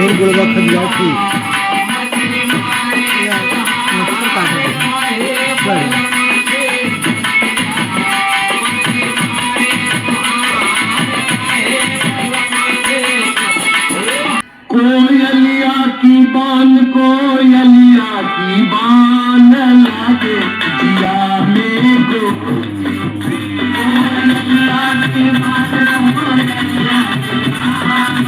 और गुड़वा खदिया थी कोयलिया की बान कोयलिया की बान लागे दिया में को कोयलिया की बान कोयलिया की बान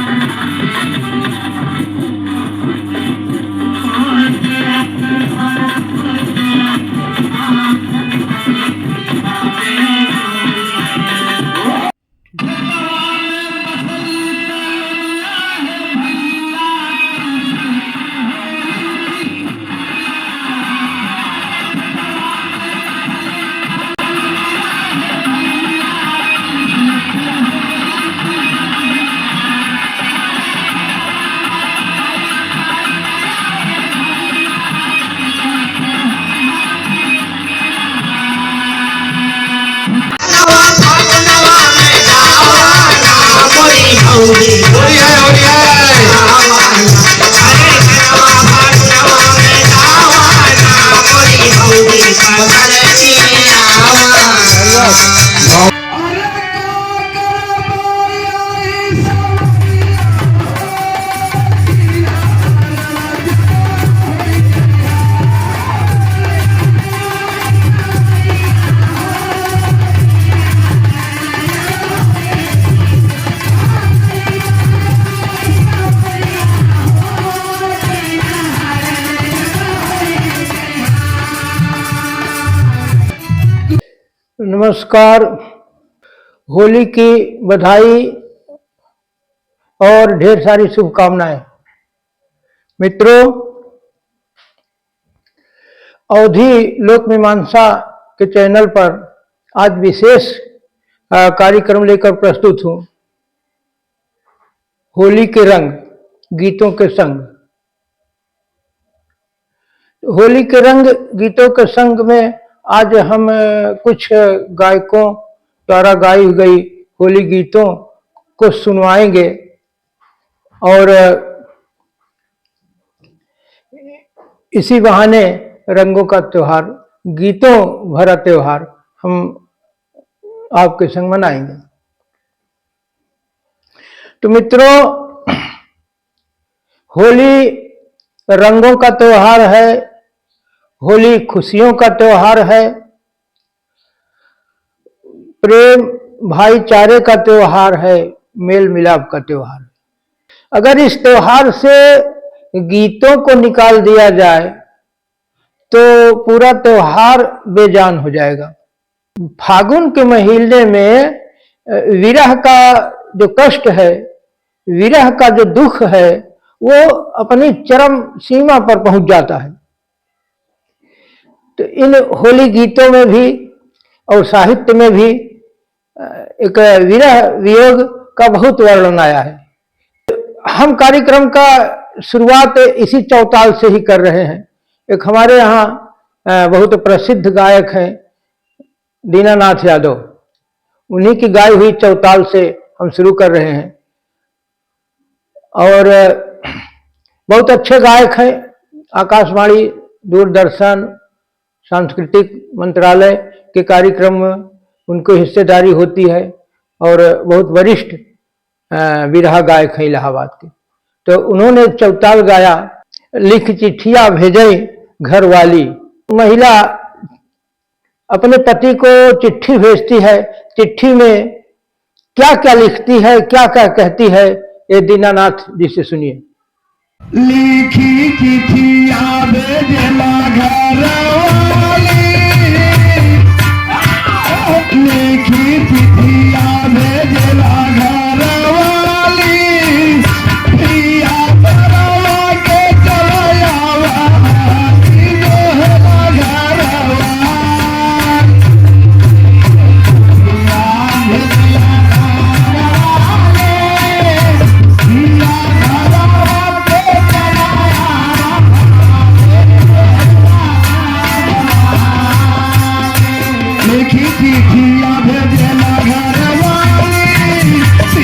नमस्कार। होली की बधाई और ढेर सारी शुभकामनाएं। मित्रों, अवधि लोक मीमांसा के चैनल पर आज विशेष कार्यक्रम लेकर प्रस्तुत हूं। होली के रंग गीतों के संग। होली के रंग गीतों के संग में आज हम कुछ गायकों द्वारा गाई गई होली गीतों को सुनवाएंगे और इसी बहाने रंगों का त्योहार, गीतों भरा त्योहार हम आपके संग मनाएंगे। तो मित्रों, होली रंगों का त्योहार है, होली खुशियों का त्योहार है, प्रेम भाईचारे का त्योहार है, मेल मिलाप का त्योहार है। अगर इस त्योहार से गीतों को निकाल दिया जाए तो पूरा त्योहार बेजान हो जाएगा। फागुन के महीने में विरह का जो कष्ट है, विरह का जो दुख है, वो अपनी चरम सीमा पर पहुंच जाता है। तो इन होली गीतों में भी और साहित्य में भी एक विरह वियोग का बहुत वर्णन आया है। हम कार्यक्रम का शुरुआत इसी चौताल से ही कर रहे हैं। एक हमारे यहाँ बहुत प्रसिद्ध गायक हैं दीनानाथ यादव, उन्हीं की गाई हुई चौताल से हम शुरू कर रहे हैं। और बहुत अच्छे गायक हैं, आकाशवाणी, दूरदर्शन, सांस्कृतिक मंत्रालय के कार्यक्रम में उनको हिस्सेदारी होती है और बहुत वरिष्ठ विरहा गायक हैं इलाहाबाद के। तो उन्होंने चौताल गाया, लिख चिट्ठियां भेजई घर वाली। महिला अपने पति को चिट्ठी भेजती है, चिट्ठी में क्या क्या लिखती है, क्या क्या कहती है, ये दीनानाथ जी से सुनिए। लिखी चिट्ठियां भेजला घर वाली, लिखी चिट्ठियां भेजला घर वाली, प्रिया बरवा के चला आवासी जोहला घरवा, लिखी चिट्ठियां भेजला घर वाली,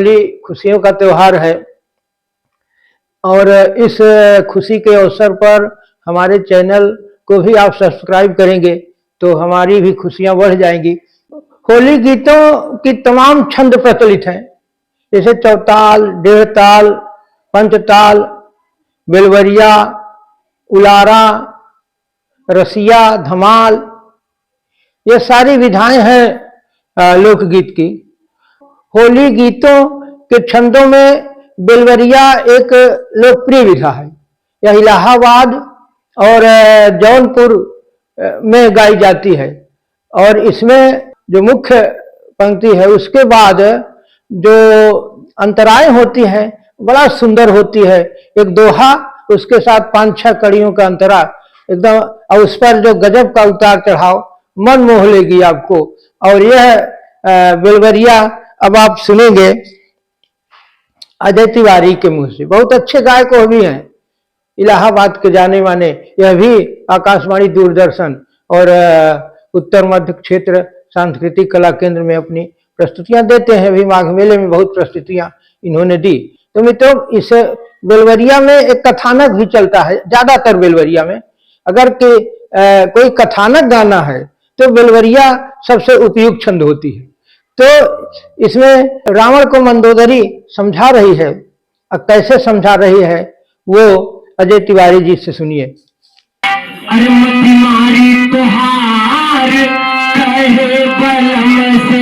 होली खुशियों का त्योहार है और इस खुशी के अवसर पर हमारे चैनल को भी आप सब्सक्राइब करेंगे तो हमारी भी खुशियां बढ़ जाएंगी। होली गीतों की तमाम छंद प्रचलित हैं, जैसे चौताल, डेढ़ ताल, पंचताल, बेलवरिया, उलारा, रसिया, धमाल, ये सारी विधाएं हैं लोकगीत की। होली गीतों के छंदों में बेलवरिया एक लोकप्रिय विधा है। यह इलाहाबाद और जौनपुर में गाई जाती है और इसमें जो मुख्य पंक्ति है उसके बाद जो अंतराएं होती हैं बड़ा सुंदर होती है। एक दोहा, उसके साथ 5-6 कड़ियों का अंतरा एकदम, और उस पर जो गजब का उतार चढ़ाव मन मोह लेगी आपको। और यह बेलवरिया अब आप सुनेंगे अजय तिवारी के मुंह से। बहुत अच्छे गायक वो भी हैं, इलाहाबाद के जाने माने। यह भी आकाशवाणी, दूरदर्शन और उत्तर मध्य क्षेत्र सांस्कृतिक कला केंद्र में अपनी प्रस्तुतियां देते हैं। अभी माघ मेले में बहुत प्रस्तुतियां इन्होंने दी। तो मित्रों, इस बेलवरिया में एक कथानक भी चलता है। ज्यादातर बेलवरिया में अगर कोई कथानक गाना है तो बेलवरिया सबसे उपयुक्त छंद होती है। तो इसमें रावण को मंदोदरी समझा रही है। अब कैसे समझा रही है वो अजय तिवारी जी से सुनिए। अरे मती मारी तुहार कहे बलम से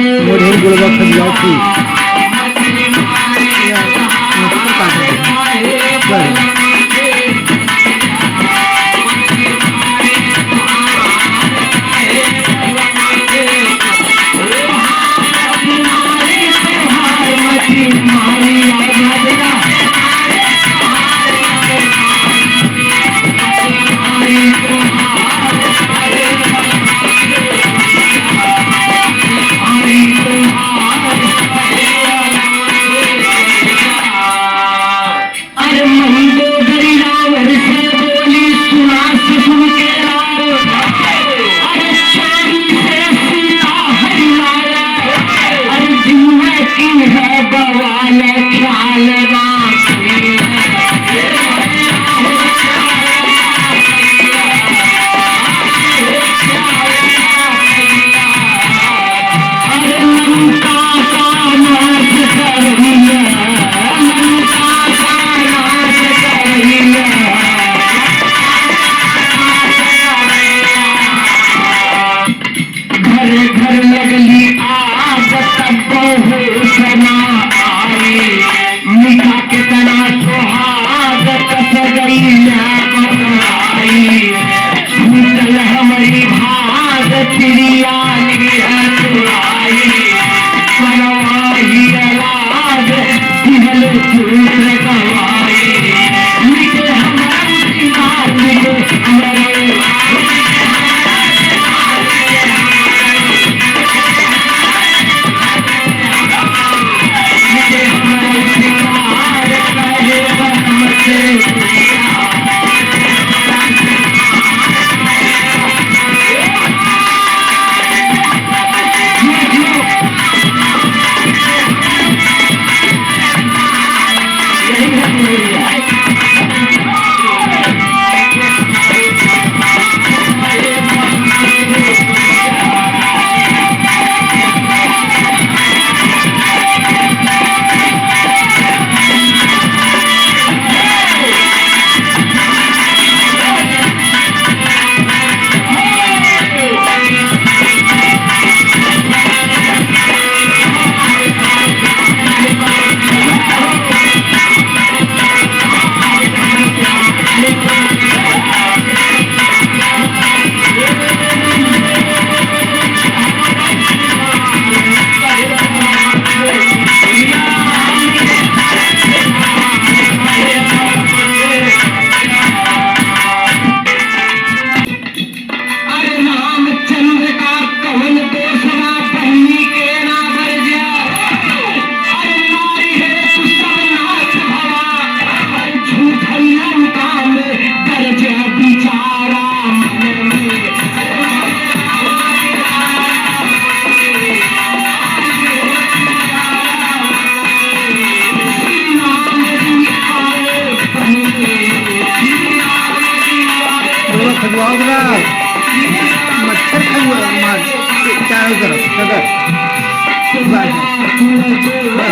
मच्छर खाइए चारों तरफ सदर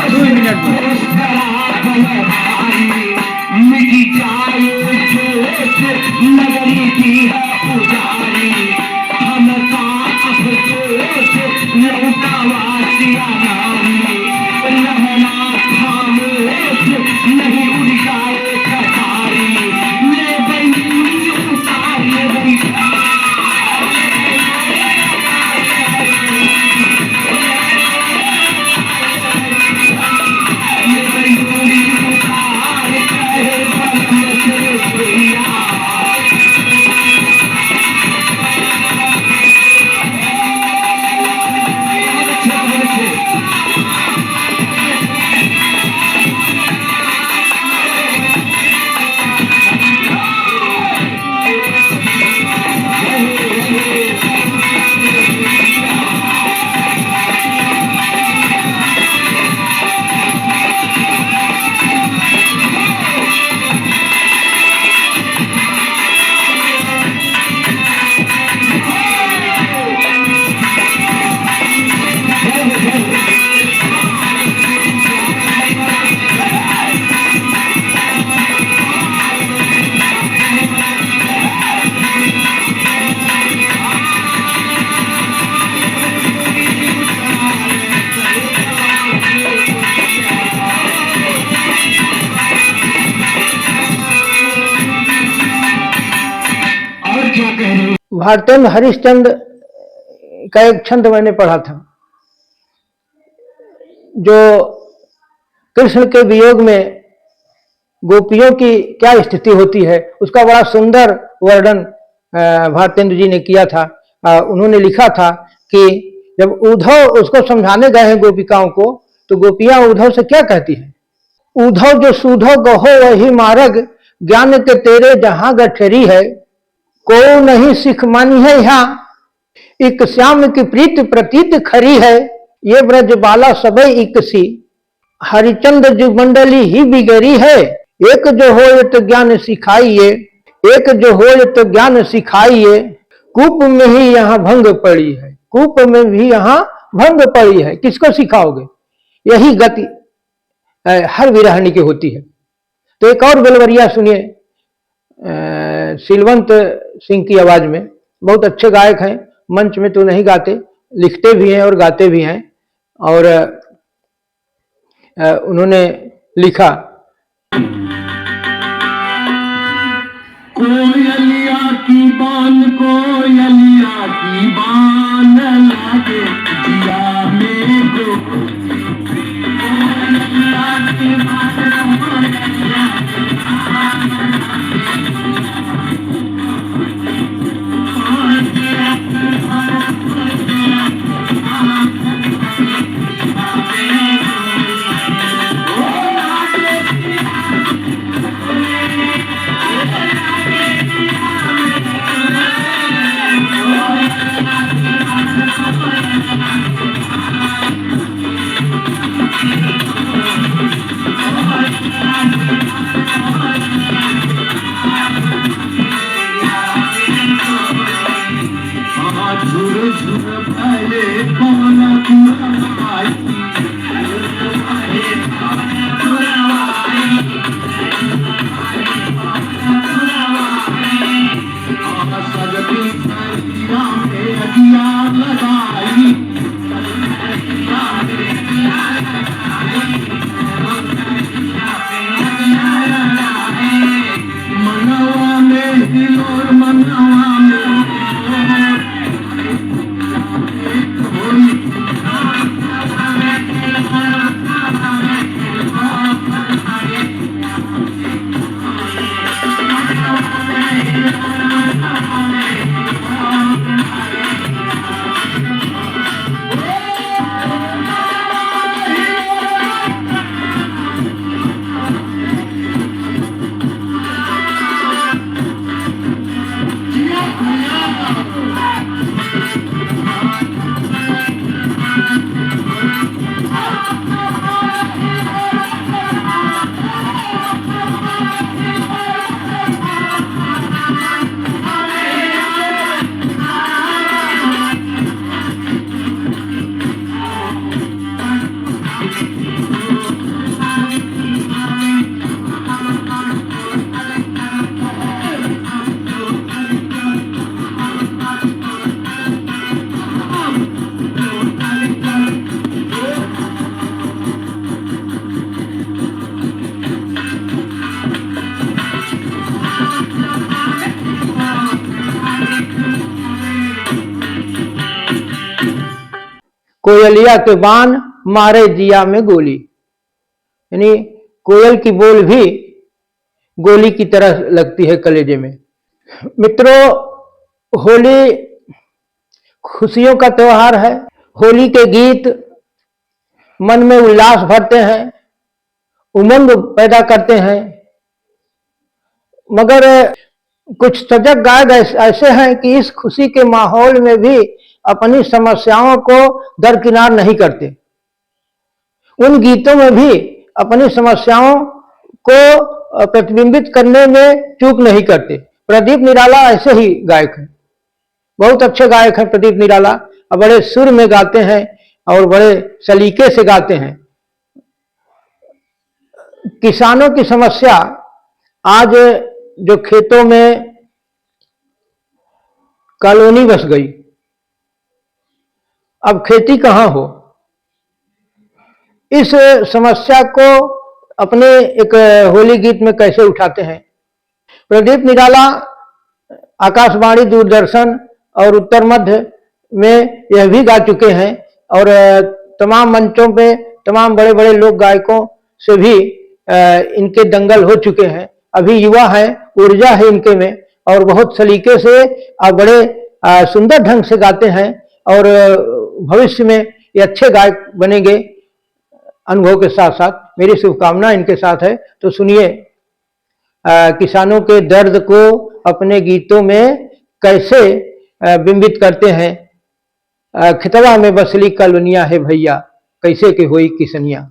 2 मिनट मिटी जाए नगरी की है पुजारी हमका अफसोस लौटा वासिया नामी रहना खामोश नहीं उड़ जाए कटारी ले बंदी उतार बंदी भारतेंद्र हरिश्चंद्र का एक छंद मैंने पढ़ा था जो कृष्ण के वियोग में गोपियों की क्या स्थिति होती है उसका बड़ा सुंदर वर्णन भारतेंद्र जी ने किया था। उन्होंने लिखा था कि जब उद्धव उसको समझाने गए हैं गोपिकाओं को तो गोपियां उद्धव से क्या कहती हैं, उद्धव जो सूधो गहो वही मार्ग ज्ञान के तेरे जहां गठरी है को नहीं सिख मानी है यहाँ एक श्याम की प्रीत प्रतीत खरी है ये ब्रज बाला सबे एक सी हरिचंद्र जी मंडली ही बिगड़ी है एक जो हो तो ज्ञान सिखाइए एक जो हो तो ज्ञान सिखाइए कूप में ही यहाँ भंग पड़ी है कूप में भी यहाँ भंग पड़ी है किसको सिखाओगे। यही गति हर विरहणी की होती है। तो एक और बेलवरिया सुनिए सिलवंत सिंह की आवाज में, बहुत अच्छे गायक हैं, मंच में तो नहीं गाते, लिखते भी हैं और गाते भी हैं। और उन्होंने लिखा कोयलिया की बान लागे जिया में गो कोयलिया की कोयलिया के बाण मारे जिया में गोली, यानी कोयल की बोल भी गोली की तरह लगती है कलेजे में। मित्रों, होली खुशियों का त्योहार है। होली के गीत मन में उल्लास भरते हैं, उमंग पैदा करते हैं, मगर कुछ सजग गायक ऐसे हैं कि इस खुशी के माहौल में भी अपनी समस्याओं को दरकिनार नहीं करते। उन गीतों में भी अपनी समस्याओं को प्रतिबिंबित करने में चूक नहीं करते। प्रदीप निराला ऐसे ही गायक हैं, बहुत अच्छे गायक हैं प्रदीप निराला, और बड़े सुर में गाते हैं और बड़े सलीके से गाते हैं। किसानों की समस्या आज जो खेतों में कॉलोनी बस गई, अब खेती कहां हो, इस समस्या को अपने एक होली गीत में कैसे उठाते हैं। प्रदीप निराला आकाशवाणी, दूरदर्शन और उत्तर मध्य में यह भी गा चुके हैं और तमाम मंचों पे तमाम बड़े बड़े लोक गायकों से भी इनके दंगल हो चुके हैं। अभी युवा है, ऊर्जा है इनके में, और बहुत सलीके से और बड़े सुंदर ढंग से गाते हैं, और भविष्य में ये अच्छे गायक बनेंगे। अनुभव के साथ साथ मेरी शुभकामना इनके साथ है। तो सुनिए किसानों के दर्द को अपने गीतों में कैसे बिंबित करते हैं। खितवा में बसली कॉलोनिया है भैया, कैसे के होई किसनिया।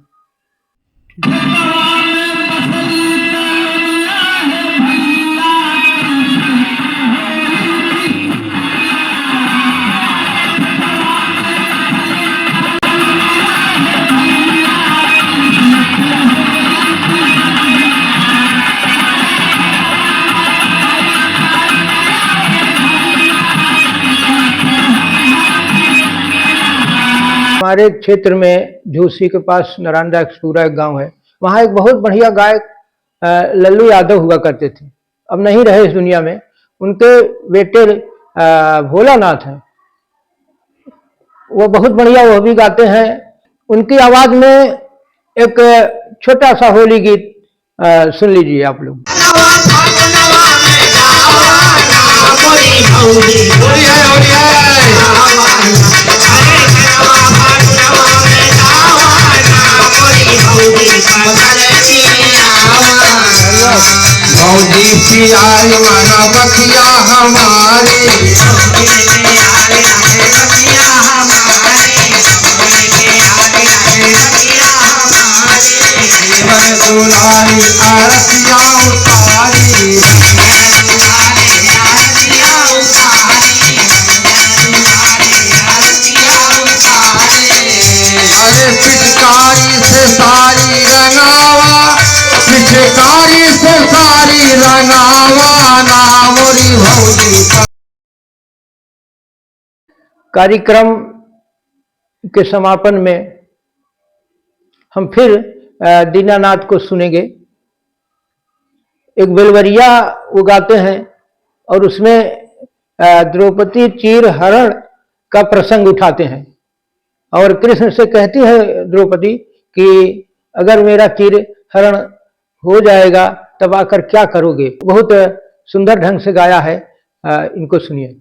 हमारे क्षेत्र में झूसी के पास नारायणदा एक्सपूरा एक गांव है, वहाँ एक बहुत बढ़िया गायक लल्लू यादव हुआ करते थे, अब नहीं रहे इस दुनिया में। उनके बेटे भोलानाथ हैं, वो बहुत बढ़िया वो भी गाते हैं। उनकी आवाज में एक छोटा सा होली गीत सुन लीजिए आप लोग। भौजी पियाई माना बखिया हमारी, दुलाई आरतिया उतारी, अरे पिचकारी से सारी रंगावा, पिचकारी से सारी रंगावा ना मोरी भौजी। कार्यक्रम के समापन में हम फिर दीनानाथ को सुनेंगे। एक बेलवरिया वो गाते हैं और उसमें द्रौपदी चीर हरण का प्रसंग उठाते हैं, और कृष्ण से कहती है द्रौपदी कि अगर मेरा चीर हरण हो जाएगा तब आकर क्या करोगे। बहुत सुंदर ढंग से गाया है, इनको सुनिए।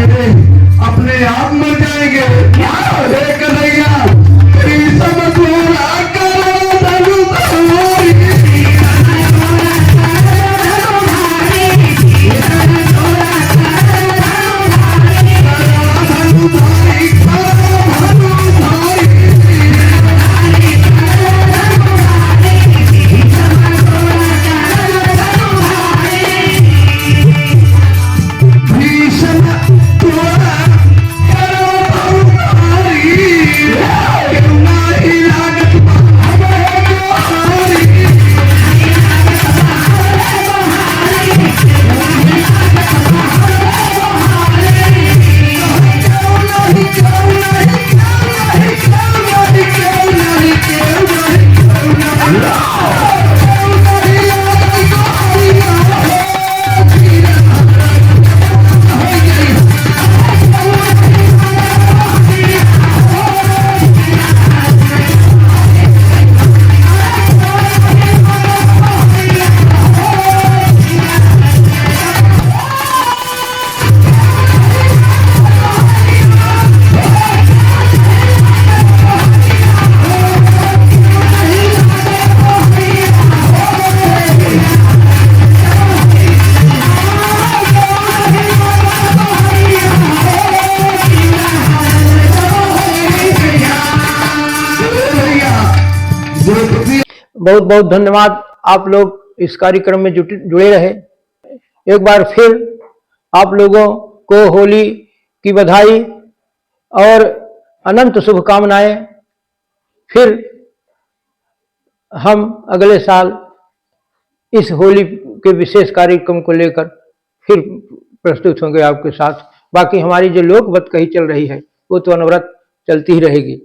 मेरे अपने आप मर जाएंगे। हे कन्हैया तेरी सब पूरा करो धनु धारी। भीषण तोरा करो धनु धारी। क्यों नहीं लागत हमें तुम्हारी। बहुत बहुत धन्यवाद। आप लोग इस कार्यक्रम में जुड़े रहे। एक बार फिर आप लोगों को होली की बधाई और अनंत शुभकामनाएं। फिर हम अगले साल इस होली के विशेष कार्यक्रम को लेकर फिर प्रस्तुत होंगे आपके साथ। बाकी हमारी जो लोक बत कही चल रही है वो तो अनवरत चलती ही रहेगी।